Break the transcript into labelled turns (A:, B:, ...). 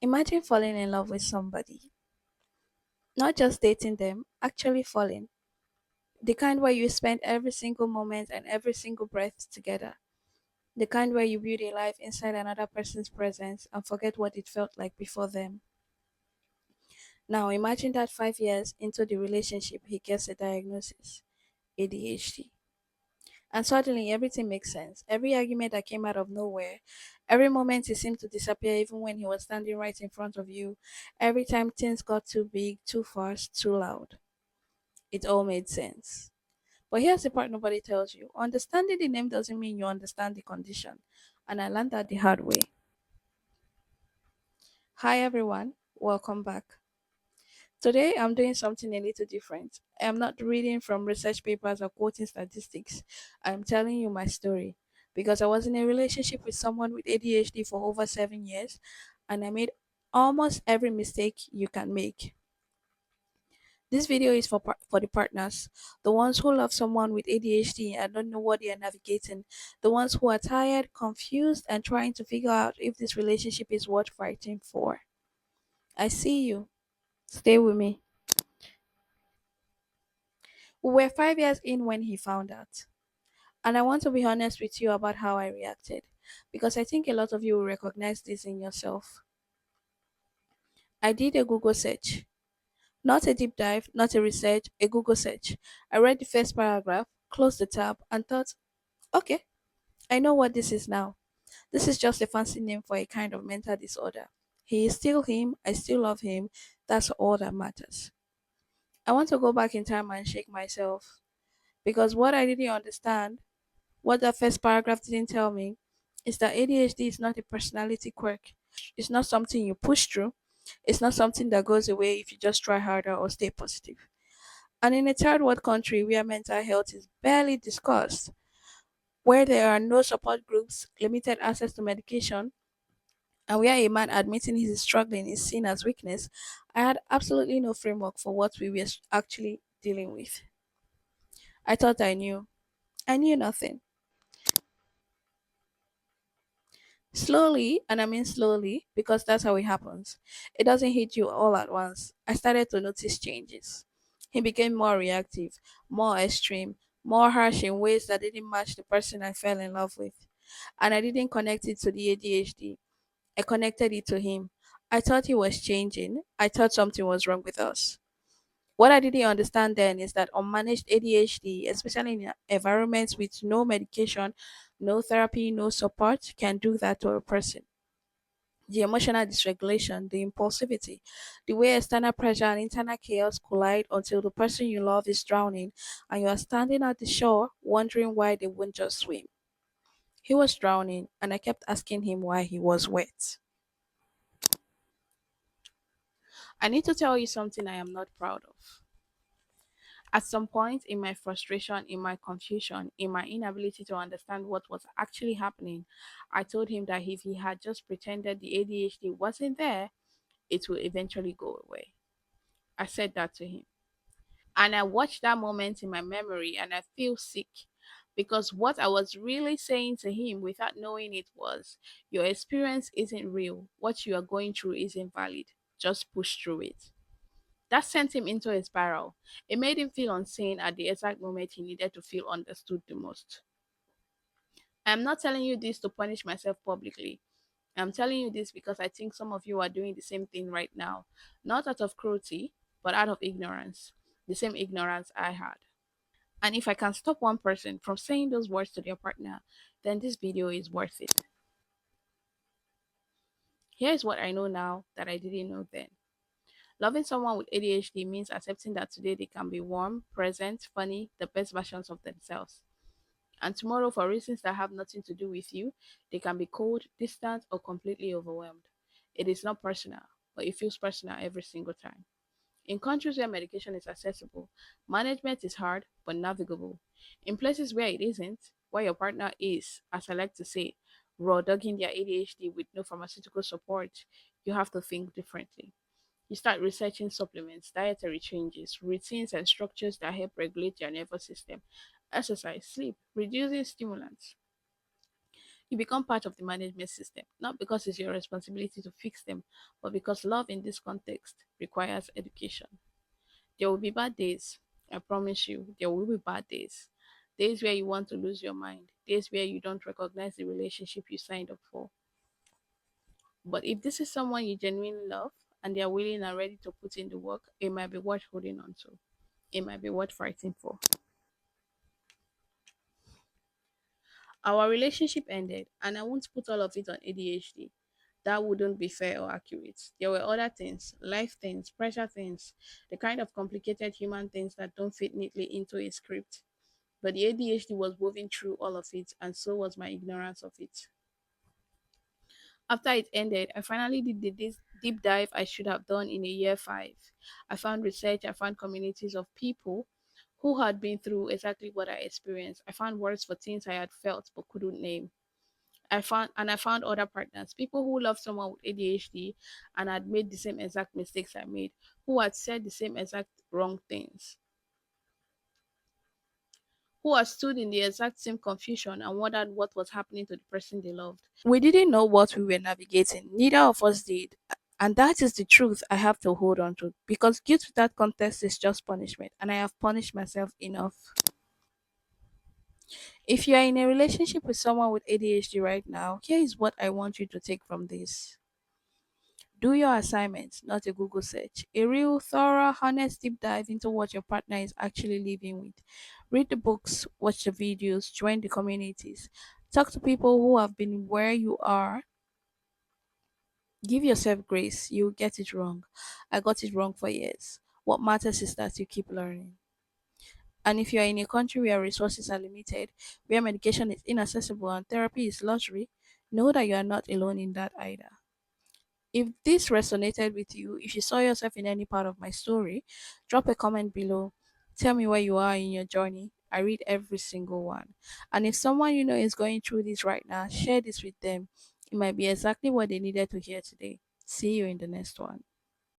A: Imagine falling in love with somebody, not just dating them, actually falling. The kind where you spend every single moment and every single breath together. The kind where you build a life inside another person's presence and forget what it felt like before them. Now imagine that 5 years into the relationship, he gets a diagnosis ADHD. And suddenly everything makes sense. Every argument that came out of nowhere, every moment he seemed to disappear, even when he was standing right in front of you, every time things got too big, too fast, too loud. It all made sense. But here's the part nobody tells you: understanding the name doesn't mean you understand the condition. And I learned that the hard way. Hi, everyone. Welcome back. Today, I'm doing something a little different. I'm not reading from research papers or quoting statistics. I'm telling you my story because I was in a relationship with someone with ADHD for over 7 years and I made almost every mistake you can make. This video is for the partners, the ones who love someone with ADHD and don't know what they are navigating, the ones who are tired, confused, and trying to figure out if this relationship is worth fighting for. I see you. Stay with me. We were 5 years in when he found out. And I want to be honest with you about how I reacted because I think a lot of you will recognize this in yourself. I did a Google search, not a deep dive, not a research, a Google search. I read the first paragraph, closed the tab, and thought, okay, I know what this is now. This is just a fancy name for a kind of mental disorder. He is still him, I still love him. That's all that matters. I want to go back in time and shake myself because what I didn't understand, what that first paragraph didn't tell me, is that ADHD is not a personality quirk. It's not something you push through. It's not something that goes away if you just try harder or stay positive. And in a third world country where mental health is barely discussed, where there are no support groups, limited access to medication, and where a man admitting he's struggling is seen as weakness, I had absolutely no framework for what we were actually dealing with. I thought I knew. I knew nothing. Slowly, and I mean slowly, because that's how it happens. It doesn't hit you all at once. I started to notice changes. He became more reactive, more extreme, more harsh in ways that didn't match the person I fell in love with. And I didn't connect it to the ADHD. I connected it to him. I thought he was changing. I thought something was wrong with us. What I didn't understand then is that unmanaged ADHD, especially in environments with no medication, no therapy, no support, can do that to a person. The emotional dysregulation, the impulsivity, the way external pressure and internal chaos collide until the person you love is drowning and you are standing at the shore wondering why they wouldn't just swim. He was drowning, and I kept asking him why he was wet. I need to tell you something I am not proud of. At some point in my frustration, in my confusion, in my inability to understand what was actually happening, I told him that if he had just pretended the ADHD wasn't there, it will eventually go away. I said that to him. And I watched that moment in my memory and I feel sick because what I was really saying to him without knowing it was, your experience isn't real. What you are going through isn't valid. Just push through it. That sent him into a spiral. It made him feel unseen at the exact moment he needed to feel understood the most. I'm not telling you this to punish myself publicly. I'm telling you this because I think some of you are doing the same thing right now. Not out of cruelty, but out of ignorance. The same ignorance I had. And if I can stop one person from saying those words to their partner, then this video is worth it. Here's what I know now that I didn't know then. Loving someone with ADHD means accepting that today they can be warm, present, funny, the best versions of themselves. And tomorrow, for reasons that have nothing to do with you, they can be cold, distant, or completely overwhelmed. It is not personal, but it feels personal every single time. In countries where medication is accessible, management is hard but navigable. In places where it isn't, where your partner is, as I like to say, raw dogging their ADHD with no pharmaceutical support, you have to think differently. You start researching supplements, dietary changes, routines, and structures that help regulate your nervous system, exercise, sleep, reducing stimulants. You become part of the management system, not because it's your responsibility to fix them, but because love in this context requires education. There will be bad days. I promise you, there will be bad days. Days where you want to lose your mind, days where you don't recognize the relationship you signed up for. But if this is someone you genuinely love and they are willing and ready to put in the work, it might be worth holding on to. It might be worth fighting for. Our relationship ended, and I won't put all of it on ADHD. That wouldn't be fair or accurate. There were other things, life things, pressure things, the kind of complicated human things that don't fit neatly into a script. But the ADHD was woven through all of it, and so was my ignorance of it. After it ended, I finally did the deep dive I should have done in a year five. I found research, I found communities of people who had been through exactly what I experienced. I found words for things I had felt but couldn't name. I found other partners, people who loved someone with ADHD and had made the same exact mistakes I made, who had said the same exact wrong things, who had stood in the exact same confusion and wondered what was happening to the person they loved. We didn't know what we were navigating. Neither of us did. And that is the truth I have to hold on to because guilt without context is just punishment, and I have punished myself enough. If you are in a relationship with someone with ADHD right now, here is what I want you to take from this. Do your assignments, not a Google search. A real, thorough, honest deep dive into what your partner is actually living with. Read the books, watch the videos, join the communities. Talk to people who have been where you are. Give yourself grace. You'll get it wrong. I got it wrong for years. What matters is that you keep learning. And if you're in a country where resources are limited, where medication is inaccessible and therapy is luxury, know that you are not alone in that either. If this resonated with you, if you saw yourself in any part of my story, drop a comment below. Tell me where you are in your journey. I read every single one. And if someone you know is going through this right now, share this with them. It might be exactly what they needed to hear today. See you in the next one.